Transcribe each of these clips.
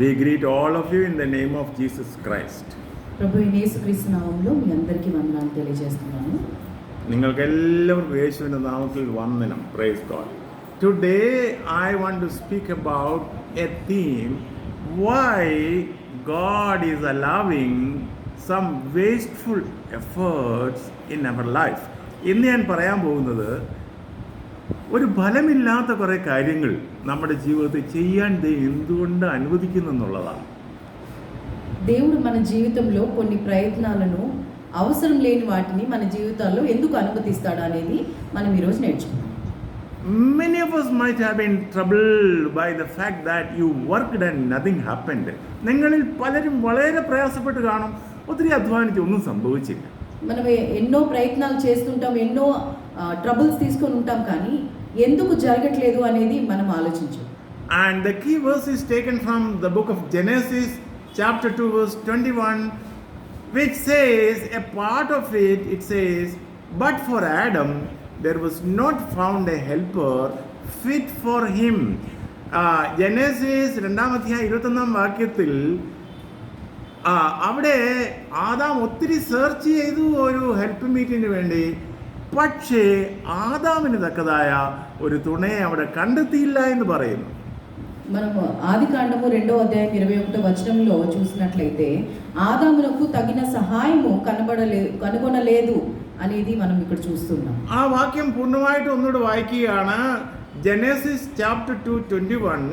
We greet all of you in the name of Jesus Christ. ప్రభు యేసుక్రీస్తు నామములో మీ అందరికీ వందనాలు తెలియజేస్తున్నాను. നിങ്ങൾക്കെല്ലാവർക്കും യേശുവിൻ്റെ നാമത്തിൽ വന്ദനം. Praise God. Today I want to speak about a theme, why God is allowing some wasteful efforts in our life. ഇന്ന് ഞാൻ പറയാൻ പോകുന്നത് ഒരു ഫലമില്ലാത്ത കുറേ കാര്യങ്ങൾ നമ്മുടെ ജീവിതത്തിൽ ചെയ്യാൻ എന്തുകൊണ്ട് അനുവദിക്കുന്നു എന്നുള്ളതാണ്. దేవుడు మన జీవితంలో కొన్ని ప్రయత్నాలను అవసరం లేని వాటిని మన జీవితాల్లో ఎందుకు అనుమతిస్తాడు అనేది మనం ఈరోజు నేర్చుకుందాం. Many of us might have been troubled by the fact that you worked and nothing happened. നിങ്ങളിൽ പലരും വളരെ പ്രയാസപ്പെട്ട് കാണും, ഒത്തിരി അധ്വാനിച്ച് ഒന്നും സംഭവിച്ചില്ല. మనం ఎన్నో ప్రయత్నాలు చేస్తుంటాం, ఎన్నో ట్రబుల్స్ తీసుకొని ఉంటాం, కానీ ఎందుకు జరగట్లేదు అనేది మనం ఆలోచించాం. And the key verse is taken from the book of Genesis chapter 2 verse 21, which says, a part of it, it says, but for Adam there was not found a helper fit for him. Genesis 2-21 വാക്യത്തിൽ അവിടെ Adam ഒത്തിരി search ചെയ്തു ഒരു help മീറ്റിന് വേണ്ടി, പക്ഷേ ఆదాముని తక్కదాయ ഒരു തുണയെ അവിടെ కണ്ടെത്തിയില്ല എന്ന് പറയുന്നു. మనము ఆదికాండము 2:21 చూసినట్లయితే ఆదామునకు తగిన సహాయము కనుగొనలేదు అనేది మనం ఇక్కడ చూస్తున్నాం. ఆ వాక్యం పూర్ണ്ണമായിട്ട് ഒന്നുകൂടെ വായിക്കുകയാണ്. Genesis chapter 2:21,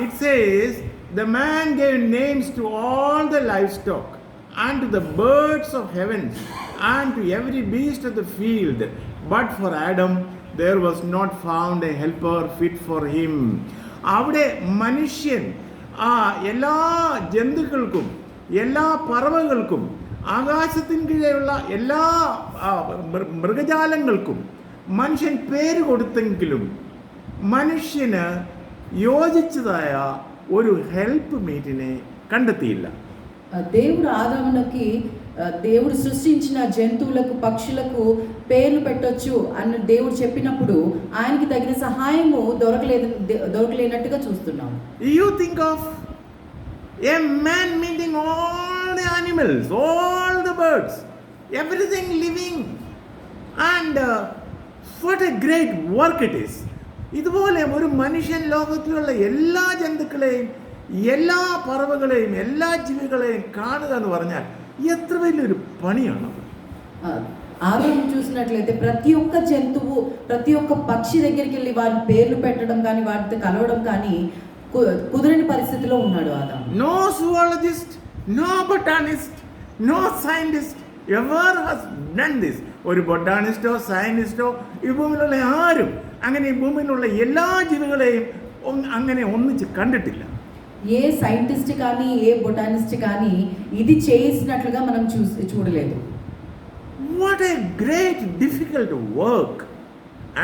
it says, the man gave names to all the livestock and to the birds of heaven and to every beast of the field, but for Adam there was not found a helper fit for him. അവിടെ മനുഷ്യൻ എല്ലാ ജന്തുക്കൾക്കും എല്ലാ പറവകൾക്കും ആകാശത്തിന് കീഴെയുള്ള എല്ലാ മൃഗജാലങ്ങൾക്കും മനുഷ്യൻ പേര് കൊടുത്തെങ്കിലും മനുഷ്യന് യോജിച്ചതായ ഒരു హెల్ప్ మీటిని కണ്ടെతియిല്ല. దేవుడు ఆదామునకి దేవుడు సృష్టించిన జంతువులకు పక్షులకు పేర్లు పెట్టొచ్చు అని దేవుడు చెప్పినప్పుడు ఆయనకి తగిన సహాయము దొరకలేనట్టుగా చూస్తున్నాం. You think of a man meeting all the animals, all the birds, everything living, and what a great work it is. ഇതുപോലെ ഒരു മനുഷ്യൻ ലോകത്തിലുള്ള എല്ലാ ജന്തുക്കളെയും എല്ലാ പറവകളെയും എല്ലാ ജീവികളെയും കാണുക എന്ന് പറഞ്ഞാൽ എത്ര വലിയൊരു പണിയാണത്. ఆదాము చూసినట్లయితే ప్రతి ఒక్క జంతువు ప్రతి ఒక్క పక్షి దగ్గరికి వెళ్ళి వారి పేర్లు పెట్టడం కానీ వాటితో కలవడం కానీ కుదరని పరిస్థితిలో ఉన్నాడు ఆదాము. No zoologist, no botanist, no scientist ever has done this. ഒരു ബൊട്ടാണിസ്റ്റോ സയന്റിസ്റ്റോ ഈ ഭൂമിയിലുള്ള ആരും അങ്ങനെ ഈ ഭൂമിയിലുള്ള എല്ലാ ജീവികളെയും അങ്ങനെ ഒന്നിച്ച് കണ്ടിട്ടില്ല. ఏ సైంటిస్ట్ కానీ ఏ బొటానిస్ట్ కానీ ఇది చేసినట్లుగా మనం చూడలేదు. What a great difficult work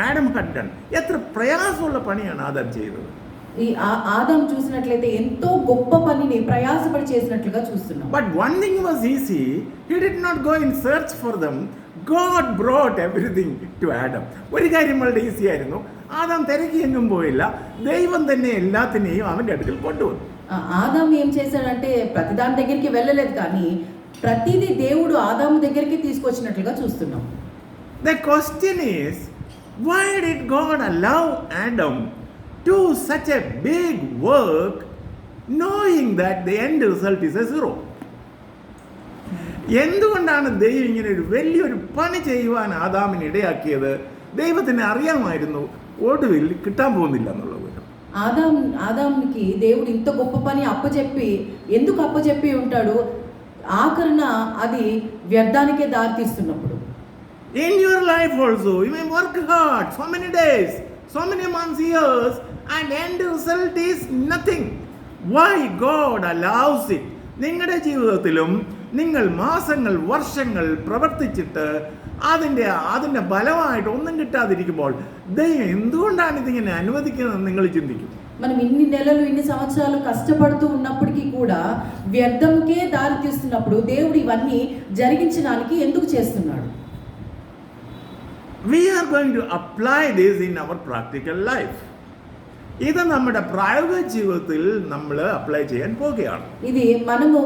Adam had done. ఎത്ര ప్రయాసముള്ള పనిയാണ് ఆదాం ചെയ്തത്. ఈ ఆదాం చూసినట్లయితే ఎంతో గొప్ప పనిని ప్రయాసపడి చేసినట్లుగా చూస్తున్నాం. But one thing was easy, he did not go in search for them. God brought everything to Adam. ഒരു കാര്യം വളരെ ഈസി ആയിരുന്നു, ആദാം തിരക്കി എങ്ങും പോയില്ല, ദൈവം തന്നെ എല്ലാത്തിനെയും അവൻ്റെ അടുക്കൽ കൊണ്ടുവന്നു. ఆదాం ఏం చేశాడంటే ప్రతిదాని దగ్గరికి వెళ్ళలేదు, కానీ ప్రతిదీ దేవుడు ఆదాము దగ్గరికి తీసుకొచ్చినట్లుగా చూస్తున్నాం. The question is, why did God allow Adam to such a big work knowing that the end result is a zero? എന്തുകൊണ്ടാണ് ദൈവം ഇങ്ങനെ ഒരു വലിയൊരു പണി ചെയ്യുവാൻ ആദാമിന് ഇടയാക്കിയത്? ദൈവത്തിന് അറിയാമായിരുന്നു ഒടുവിൽ കിട്ടാൻ പോകുന്നില്ല എന്നുള്ളത്. ఆదాముకి దేవుడు ఇంత గొప్ప పని ఎందుకు అప్పచెప్పి ఉంటాడు, ఆఖరణ అది వ్యర్థానికే దారి తీస్తున్నప్పుడు. In your life also you may work hard so many days, so many months, years, and end result is nothing. Why God allows it? നിങ്ങളുടെ ജീവിതത്തിലും നിങ്ങൾ മാസങ്ങൾ വർഷങ്ങൾ പ്രവർത്തിച്ചിട്ട് അതിൻ്റെ ഫലമായിട്ട് ഒന്നും കിട്ടാതിരിക്കുമ്പോൾ ദൈവം എന്തുകൊണ്ടാണ് ഇതിങ്ങനെ അനുവദിക്കുന്നത് നിങ്ങൾ ചിന്തിക്കും. మనం ఇన్ని నెలలు ఇన్ని సంవత్సరాలు కష్టపడుతూ ఉన్నప్పటికీ కూడా వ్యర్థంకే దారి తీస్తున్నప్పుడు దేవుడు ఇవన్నీ జరిగించడానికి ఎందుకు చేస్తున్నాడు? We are going to apply this in our practical life. ഇത് നമ്മുടെ പ്രായോഗിക ജീവിതത്തിൽ നമ്മൾ അപ്ലൈ ചെയ്യാൻ പോകുകയാണ്. ఇది మనము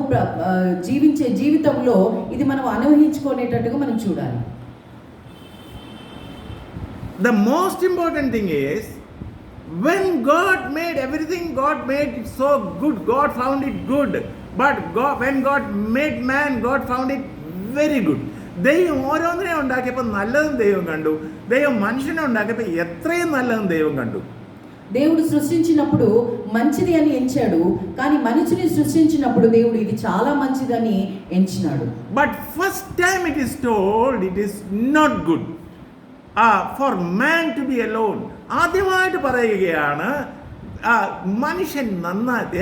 జీవించే జీవితంలో ఇది మనం అనుభవించుకునేటట్టుగా మనం చూడాలి. The most important thing is, when God made everything, God made it so good. God found it good. But when God made man, God found it very good. ദൈവം ഓരോന്നിനെ ഉണ്ടാക്കിയപ്പോൾ നല്ലതും ദൈവം കണ്ടു. ദൈവം മനുഷ്യനെ ഉണ്ടാക്കിയപ്പോൾ എത്രയും നല്ലതും ദൈവം കണ്ടു. దేవుడు సృష్టించినప్పుడు మంచిది అని ఎంచాడు, కానీ మనిషిని సృష్టించినప్పుడు దేవుడు ఇది చాలా మంచిదని ఎంచినాడు. But first time it is told it is not good for man to be alone. ആദ്യമായിട്ട് പറയുകയാണ് മനുഷ്യൻ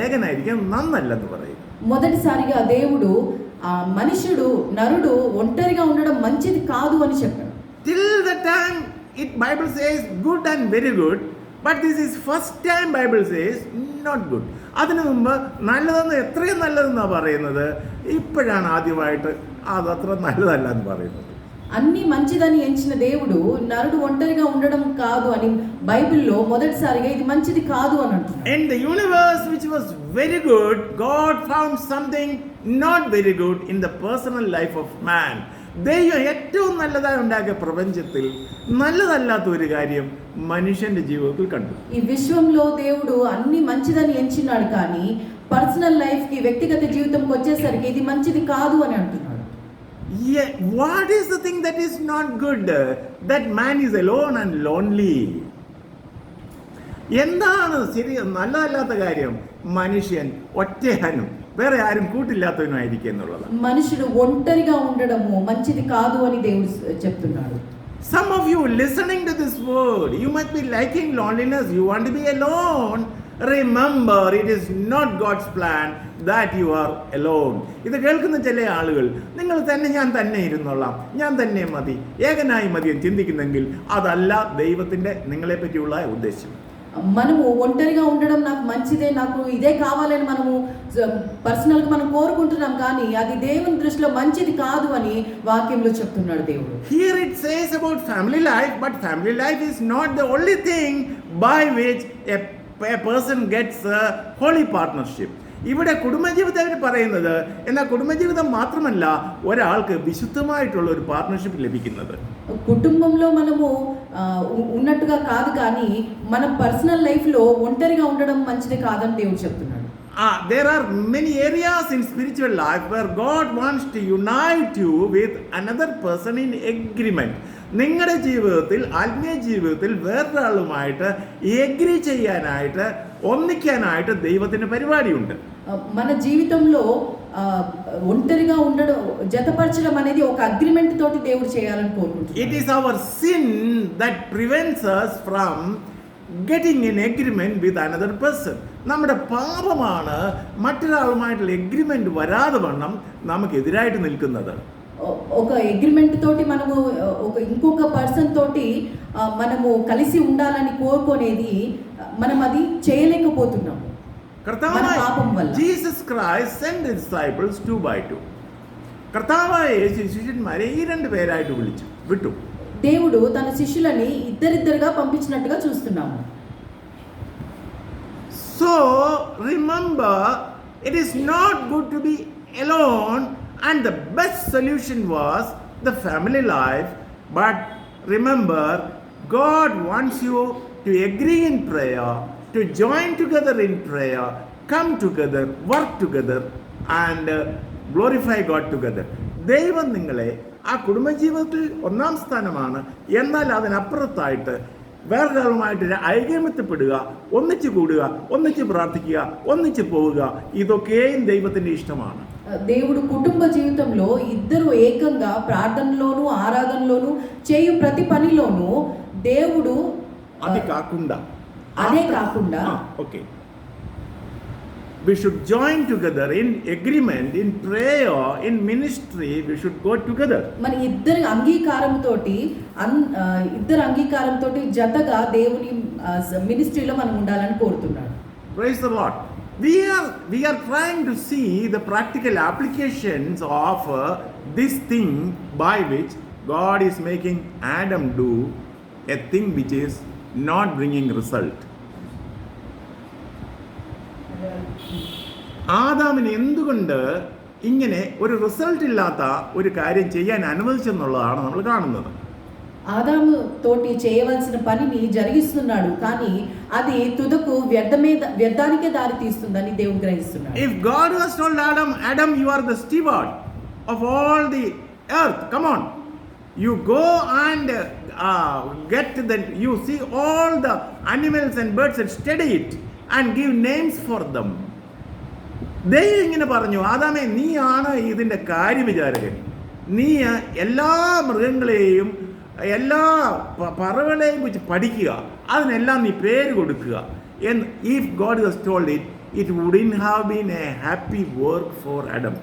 ഏകനായിരിക്കാൻ നന്നല്ലെന്ന് പറയും. మొదటిసారిగా దేవుడు మనుషుడు నరుడు ఒంటరిగా ఉండడం మంచిది కాదు అని చెప్పాడు. Till the time it Bible says good and very good, but this is first time Bible says not good. അതിനു മുമ്പ് നല്ലതെന്ന് എത്രയും നല്ലതെന്നാണ് പറയുന്നത്. ഇപ്പോഴാണ് ആദ്യമായിട്ട് അതത്ര നല്ലതല്ല എന്ന് പറയുന്നത്. అన్ని మంచిదని ఎంచిన దేవుడు నరుడు ఒంటరిగా ఉండడం కాదు అని బైబిల్లో మొదటిసారిగా ఇది మంచిది కాదు అని అంటున్నాడు. In the universe which was very good, God found something not very good in the personal life of man. ദൈവം ഏറ്റവും നല്ലതായി ഉണ്ടാക്കിയ പ്രപഞ്ചത്തിൽ നല്ലതല്ലാത്ത ഒരു കാര്യം മനുഷ്യന്റെ ജീവിതത്തിൽ കണ്ടു. ఈ విశ్వంలో దేవుడు అన్ని మంచిదని ఎంచినాడు, కానీ పర్సనల్ లైఫ్ కి వ్యక్తిగత జీవితంకి వచ్చేసరికి ఇది మంచిది కాదు అని అంటున్నాడు. Yeah, what is the thing that is not good? That man is alone and lonely. എന്താണ് ശരി നല്ലതല്ലാത്ത കാര്യം? മനുഷ്യൻ ഒറ്റയാനും വേറെ ആരും കൂട്ടില്ലാത്തവനുമായിരിക്കും എന്നുള്ളത്. మనుషుడు ఒంటరిగా ఉండడము మంచిది కాదు అని దేవుడు చెప్తున్నాడు. Some of you listening to this word, you must be liking loneliness. You want to be alone. Remember, it is not God's plan that you are alone. ഇത് കേൾക്കുന്ന ചില ആളുകൾ നിങ്ങൾ തന്നെ ഞാൻ തന്നെ ഇരുന്നോളാം, ഞാൻ തന്നെ മതി, ഏകനായി മതി എന്ന് ചിന്തിക്കുന്നെങ്കിൽ അതല്ല ദൈവത്തിൻ്റെ നിങ്ങളെ പറ്റിയുള്ള ഉദ്ദേശം. మనము ఒంటరిగా ఉండడం నాకు మంచిదే, నాకు ఇదే కావాలని మనము పర్సనల్గా మనం కోరుకుంటున్నాం, కానీ అది దేవుని దృష్టిలో మంచిది కాదు అని వాక్యంలో చెప్తున్నాడు దేవుడు. Here it says about family life, but family life is not the only thing by which a person gets a holy partnership. ഇവിടെ കുടുംബജീവിതത്തെ പറയുന്നത്, എന്നാൽ കുടുംബജീവിതം മാത്രമല്ല ഒരാൾക്ക് വിശുദ്ധമായിട്ടുള്ള ഒരു പാർട്ണർഷിപ്പ് ലഭിക്കുന്നത്. కుటుంబంలో మనము ఉన్నట్టుగా కాదు, కానీ మన పర్సనల్ లైఫ్లో ఒంటరిగా ఉండడం మంచిది కాదని దేవుడు చెప్తున్నాడు. There are many areas in spiritual life where God wants to unite you with another person in agreement. നിങ്ങളുടെ ജീവിതത്തിൽ ആത്മീയ ജീവിതത്തിൽ വേറൊരാളുമായിട്ട് എഗ്രി ചെയ്യാനായിട്ട് ഒന്നിക്കാനായിട്ട് ദൈവത്തിന് പരിപാടിയുണ്ട്. మన జీవితంలో ఒంటరిగా ఉండడం జతపరచడం అనేది ఒక అగ్రిమెంట్ తోటి దేవుడు చేయాలని కోరుకుంటున్నాడు. It is our sin that prevents us from getting an agreement with another person. നമ്മുടെ പാപമാണ് മറ്റൊരാളുമായിട്ടുള്ള എഗ്രിമെന്റ് വരാതെ വണ്ണം നമുക്കെതിരായിട്ട് നിൽക്കുന്നത്. ఒక అగ్రిమెంట్ తోటి మనము ఇంకొక పర్సన్ తోటి మనము కలిసి ఉండాలని కోరుకునేది మనం అది చేయలేకపోతున్నాం పాపం వల్ల. Jesus Christ sent the disciples 2 by 2. కర్తావాയ యేసు శిష్యులమారే ఈ రెండు పేరాയിട്ട് విట్టు. దేవుడు తన శిష్యులని ఇద్దరిద్దరుగా పంపించినట్టుగా చూస్తున్నాము. So remember, it is not good to be alone, and the best solution was the family life. But remember, God wants you to agree in prayer, to join together in prayer, come together, work together and glorify God together. ദൈവം നിങ്ങളെ ആ കുടുംബജീവിതത്തിൽ ഒന്നാം സ്ഥാനമാണ്, എന്നാൽ അതിനപ്പുറത്തായിട്ട് വേറൊരാളുമായിട്ട് ഐകമത്യപ്പെടുക, ഒന്നിച്ച് കൂടുക, ഒന്നിച്ച് പ്രാർത്ഥിക്കുക, ഒന്നിച്ച് പോവുക, ഇതൊക്കെയും ദൈവത്തിൻ്റെ ഇഷ്ടമാണ്. దేవుడు కుటుంబ జీవితంలో ఇద్దరు ఏకంగా ప్రార్థనలోను ఆరాధనలోను చేయు ప్రతి పనిలోను దేవుడు అదే కాకుండా okay, we should join together in agreement, in prayer, in ministry. We should go together. మన ఇద్దరు అంగీకారంతోటి జతగా దేవుని మినిస్ట్రీలో మనం ఉండాలని కోరుతున్నాడు. Praise the Lord. We are trying to see the practical applications of this thing by which God is making Adam do a thing which is not bringing result. ആദാമിന് എന്തുകൊണ്ട് ഇങ്ങനെ ഒരു റിസൾട്ട് ఇల్లాత ഒരു കാര്യം ചെയ്യാൻ അനുവദിച്ചെന്നുള്ളതാണ് നമ്മൾ കാണുന്നത്. ఆదాము తోటి చేయవలసిన పనిని జరిగిస్తున్నాడు, కానీ అది తుదకు వ్యర్థానికే దారి తీస్తుందని దేవుడు గ్రహిస్తున్నాడు. If God was told Adam, you are the steward of all the earth, come on, you go and you see all the animals and birds and study it and give names for them. ദൈവം ഇങ്ങനെ പറഞ്ഞു, ആദാമേ നീയാണ് ഇതിൻ്റെ കാര്യവിചാരകൻ, നീ എല്ലാ മൃഗങ്ങളെയും എല്ലാ പറവകളെയും കുറിച്ച് പഠിക്കുക, അതിനെല്ലാം നീ പേര് കൊടുക്കുക എന്ന്. If God was told it wouldn't have been A happy work for Adam.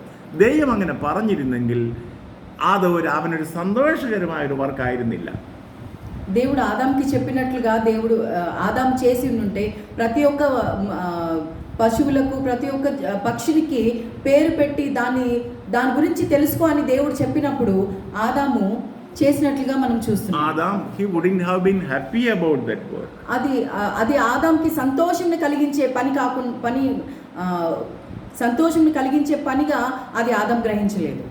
ദൈവം അങ്ങനെ പറഞ്ഞിരുന്നെങ്കിൽ അത് അവനൊരു సంతోషకరమైన వర్క్ ఆയിരുന്നില്ല. దేవుడు ఆదాంకి చెప్పినట్లుగా దేవుడు ఆదాం చేసి ఉంటే ప్రతి ఒక్క పశువులకు ప్రతి ఒక్క పక్షికి పేరు పెట్టి దాని గురించి తెలుసుకో అని దేవుడు చెప్పినప్పుడు ఆదాము చేసినట్లుగా మనం చూస్తున్నాం. Adam he wouldn't have been happy about that work. అది ఆదాంకి సంతోషంని కలిగించే సంతోషంని కలిగించే పనిగా అది ఆదాం గ్రహించలేదు.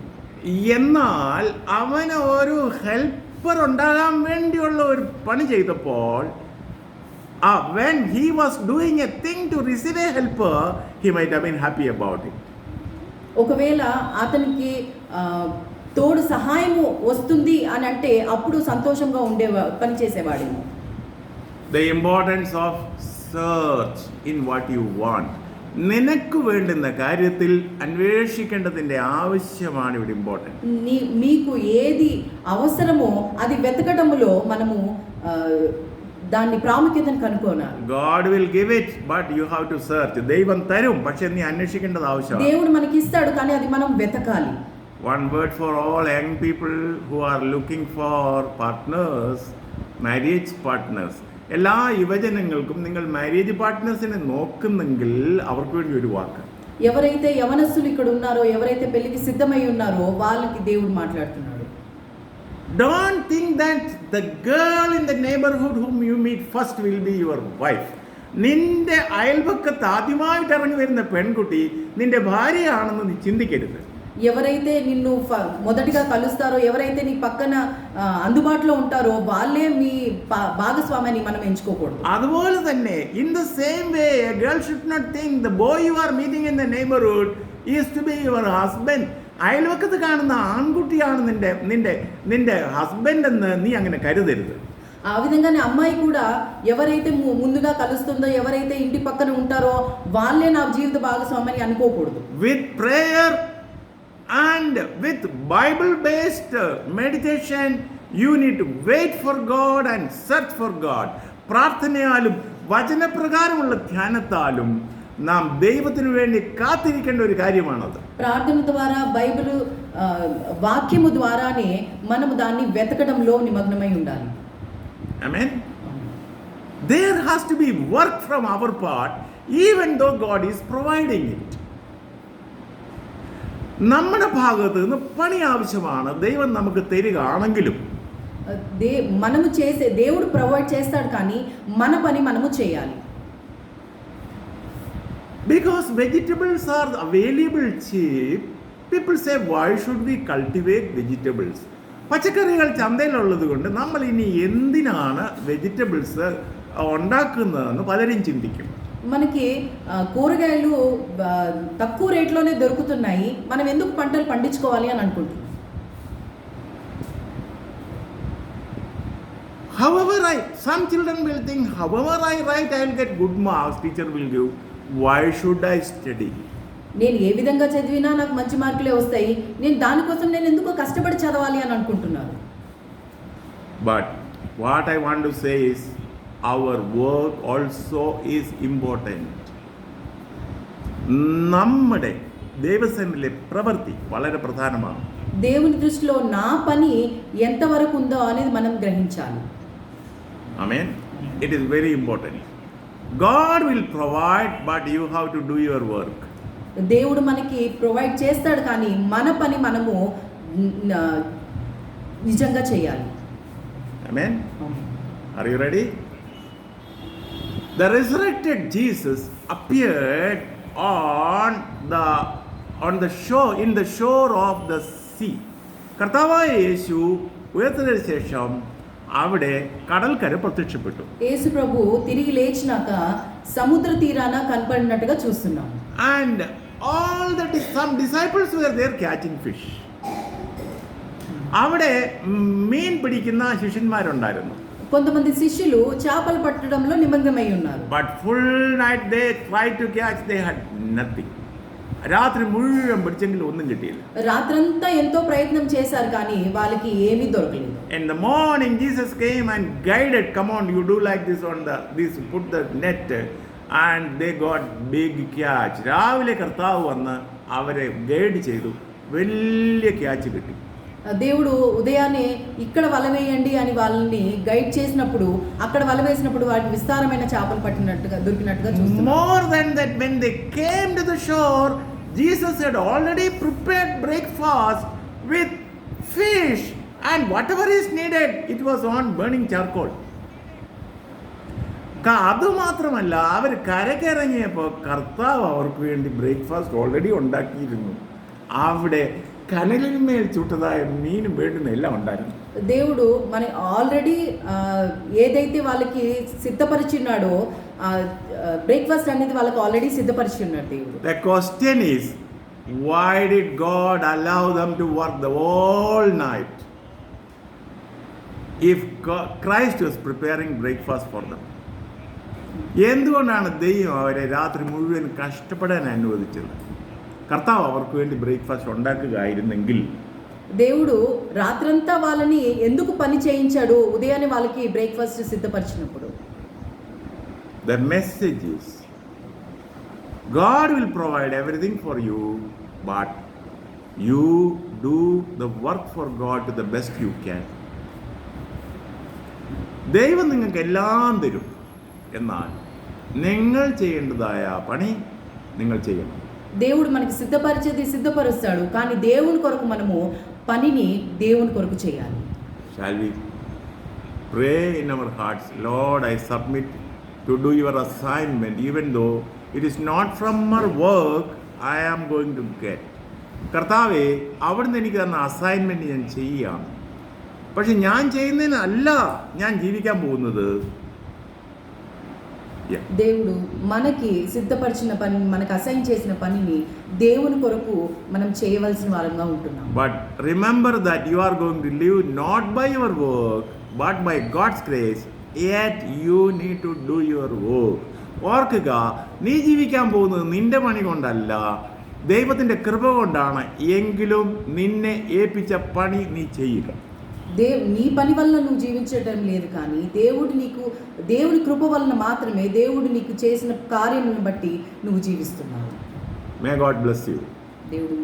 എന്നാൽ അവന് ഒരു ഹെൽപ്പർ ഉണ്ടാകാൻ വേണ്ടിയുള്ള ഒരു പണി ചെയ്തപ്പോൾ when he was doing a thing to receive a helper, he might have been happy about it. ఒకవేళ అతనికి తోడు సహాయము వస్తుంది అని అంటే అప్పుడు సంతోషంగా పని చేసేవాడేమో. The importance of search in what you want. നിനക്ക് വേണ്ടുന്ന കാര്യത്തിൽ അന്വേഷിക്കേണ്ടതിൻ്റെ ആവശ്യമാണ് ഇവിടെ ഇമ്പോർട്ടൻറ്റ്. మీకు ఏది అవసరమో అది వెతకడంలో మనము దాన్ని ప్రాముఖ్యతను కనుగొనాలి. God will give it, but you have to search. దైవం తരും, പക്ഷേ നീ അന്വേഷിക്കേണ്ടത് ആവശ്യമാണ്. దేవుడు మనకి ఇస్తాడు, కానీ అది మనం వెతకాలి. One word for all young people who are looking for partners, marriage partners. എല്ലാ യുവജനങ്ങൾക്കും നിങ്ങൾ മാരേജ് പാർട്ട്നേഴ്സിനെ നോക്കുന്നെങ്കിൽ അവർക്ക് വേണ്ടി ഒരു വാക്ക്. ఎవరైతే యవనస్తులు ఇక్కడ ఉన్నారో, ఎవరైతే పెళ్లికి సిద్ధమై ఉన్నారో వాళ్ళకి దేవుడు మాట్లాడుతున్నాడు. Don't think that the girl in the neighborhood whom you meet first will be your wife. നിന്റെ അയൽപക്കത്ത് ആദ്യമായിട്ട് ഇറങ്ങി വരുന്ന പെൺകുട്ടി നിന്റെ ഭാര്യയാണെന്ന് നീ ചിന്തിക്കരുത്. ఎవరైతే నిన్ను మొదటిగా కలుస్తారో, ఎవరైతే నీ పక్కన అందుబాటులో ఉంటారో వాళ్ళే మీ భాగస్వామిని మనం ఎంచుకోకూడదు. അതുപോലെ തന്നെ in the same way a girl should not think the boy you are meeting in the neighborhood is to be your husband. അയൽവക്കത്ത് കാണുന്ന ആൺകുട്ടിയാണ് നിന്റെ ഹസ്ബൻഡ് എന്ന് നീ അങ്ങനെ കരുതരുത്. ఆ విధంగానే అమ్మాయి కూడా ఎవరైతే ముందుగా కలుస్తుందో, ఎవరైతే ఇంటి పక్కన ఉంటారో వాళ్ళే నా జీవిత భాగస్వామిని అనుకోకూడదు. With prayer and with Bible based meditation you need to wait for God and search for God. പ്രാർത്ഥനയാലും വചനപ്രകാരമുള്ള ധ്യാനത്താലും നാം ദൈവത്തിനു വേണ്ടി കാത്തിരിക്കേണ്ട ഒരു കാര്യമാണത്. ప్రార్థన ద్వారా బైబిల్ వాక్యము ద్వారానే మనము దాన్ని వెతకడంలో నిమగ్నమై ఉండాలి. Amen. There has to be work from our part even though God is providing it. നമ്മുടെ ഭാഗത്ത് നിന്ന് പണി ആവശ്യമാണ്, ദൈവം നമുക്ക് തരികയാണെങ്കിലും. మనము చేసే దేవుడు ప్రొవైడ్ చేస్తాడు, కానీ మన పని మనము చేయాలి. Because vegetables are available cheap, people say why should we cultivate vegetables? പച്ചക്കറികൾ ചന്തയിലുള്ളത് കൊണ്ട് നമ്മൾ ഇനി എന്തിനാണ് വെജിറ്റബിൾസ് ഉണ്ടാക്കുന്നതെന്ന് പലരും ചിന്തിക്കും. మనకి కూరగాయలు తక్కువ రేట్లోనే దొరుకుతున్నాయి, మనం ఎందుకు పంటలు పండించుకోవాలి అని అనుకుంటున్నాం. However, some children will think, however I write, I will get good marks, teacher will give. Why should I study? నేను ఏ విధంగా చదివినా నాకు మంచి మార్కులే వస్తాయి, నేను దానికోసం నేను ఎందుకు కష్టపడి చదవాలి అని అనుకుంటున్నాను. But what I want to say is, our work also is important. നമ്മുടെ ദൈവസന്നിധിയിലെ പ്രവൃത്തി വളരെ പ്രധാനമാണ്. దేవుని దృష్టిలో నా పని ఎంతవరకు ఉందో అనేది మనం గ్రహించాలి. Amen. It is very important. God will provide, but you have to do your work. దేవుడు మనకి ప్రొవైడ్ చేస్తాడు, కానీ మన పని మనము నిజంగా చేయాలి. Amen. Are you ready? The resurrected Jesus appeared on the shore, in the shore of the sea. കർത്താവായ യേശു ഉയർത്തതിനു ശേഷം അവിടെ കടൽക്കര പ്രത്യക്ഷപ്പെട്ടു. యేసు ప్రభు తిరిగి లేచినాక సముద్ర తీరాన కనపడినట్టుగా చూస్తున్నాం. And some disciples were there catching fish. അവിടെ മീൻ പിടിക്കുന്ന ശിഷ്യന്മാരുണ്ടായിരുന്നു. కొంతమంది శిష్యులు చేపలు పట్టడంలో నిమగ్నమై ఉన్నారు. But full night they tried to catch, they had nothing. రాత్రి ముഴുവൻ పిടിച്ചെങ്കിലും ഒന്നും കിട്ടിയില്ല. రాత్రంతా ఎంతో ప్రయత్నం చేశారు కానీ వాళ్ళకి ఏమీ దొరకలేదు. In the morning Jesus came and guided, come on, you do like this on this, put the net, and they got big catch. രാവിലെ കർത്താവ് വന്ന് അവരെ ഗൈഡ് ചെയ്തു, വലിയ ക്യാച്ച് കിട്ടി. దేవుడు ఉదయాన్నే ఇక్కడ వల వేయండి అని వాళ్ళని గైడ్ చేసినప్పుడు అక్కడ వల వేసినప్పుడు వాటికి విస్తారమైన చేపలు పట్టినట్టుగా దొరికినట్టుగా చూస్తున్నాం. More than that, when they came to the shore, Jesus had already prepared breakfast with fish and whatever is needed, it was on burning charcoal. അതുമാത്രമല്ല, അവർ കരക്കിറങ്ങിയപ്പോൾ കർത്താവ് അവർക്ക് വേണ്ടി ബ്രേക്ക്ഫാസ്റ്റ് ഓൾറെഡി ഉണ്ടാക്കിയിരുന്നു. അവിടെ കനലിന്മേൽ ചുട്ടതായ മീനും വേണ്ടുന്ന എല്ലാം ഉണ്ടായിരുന്നു. దేవుడు మన ఆల్రెడీ ఏదైతే వాళ్ళకి సిద్ధపరిచున్నాడో బ్రేక్ఫాస్ట్ అనేది వాళ్ళకి ఆల్రెడీ సిద్ధపరిచి ఉన్నాడు దేవుడు. The question is, why did God allow them to work the whole night if Christ was preparing breakfast for them? എന്തുകൊണ്ടാണ് ദൈവം അവരെ രാത്രി മുഴുവൻ കഷ്ടപ്പെടാൻ അനുവദിച്ചത്? കർത്താവ് അവർക്ക് വേണ്ടി ബ്രേക്ക്ഫാസ്റ്റ് ഉണ്ടാക്കുകയായിരുന്നെങ്കിൽ దేవుడు రాత్రంతా వాళ్ళని ఎందుకు పని చేయించాడు ఉదయాన్నే వాళ్ళకి breakfast సిద్ధపరిచినప్పుడు? The message is, God will provide everything for you, but you do the work for God to the best you can. ദൈവം നിങ്ങൾക്ക് എല്ലാം തരും, എന്നാൽ നിങ്ങൾ ചെയ്യേണ്ടതായ പണി നിങ്ങൾ ചെയ്യണം. దేవుడు మనకి సిద్ధపరిచేది సిద్ధపరుస్తాడు, కానీ దేవుని కొరకు మనము పనిని దేవుని కొరకు చేయాలి. Shall we pray in our hearts, Lord, I submit to do your assignment, even though it is not from our work I am going to get. കർത്താവേ, അവിടുന്ന് എനിക്ക് തന്ന അസൈൻമെൻറ്റ് ഞാൻ ചെയ്യാം, പക്ഷെ ഞാൻ ചെയ്യുന്നതിനല്ല ഞാൻ ജീവിക്കാൻ പോകുന്നത്. దేవుడు మనకి సిద్ధపరిచిన పని, మనకు అసైన్ చేసిన పనిని దేవుని కొరకు మనం చేయవలసిన వారంగా ఉంటున్నాం. But remember that you are going to live not by your work but by God's grace, yet you need to do your work. ഓർക്കുക, നീ ജീവിക്കാൻ പോകുന്നത് നിന്റെ പണി കൊണ്ടല്ല, ദൈവത്തിൻ്റെ കൃപ കൊണ്ടാണ്. എങ്കിലും നിന്നെ ഏൽപ്പിച്ച പണി നീ ചെയ്യുക. నీ పని వల్ల నువ్వు జీవించడం లేదు, కానీ దేవుని కృప వలన మాత్రమే దేవుడు నీకు చేసిన కార్యములను బట్టి నువ్వు జీవిస్తున్నావు. May God bless you. దేవుడు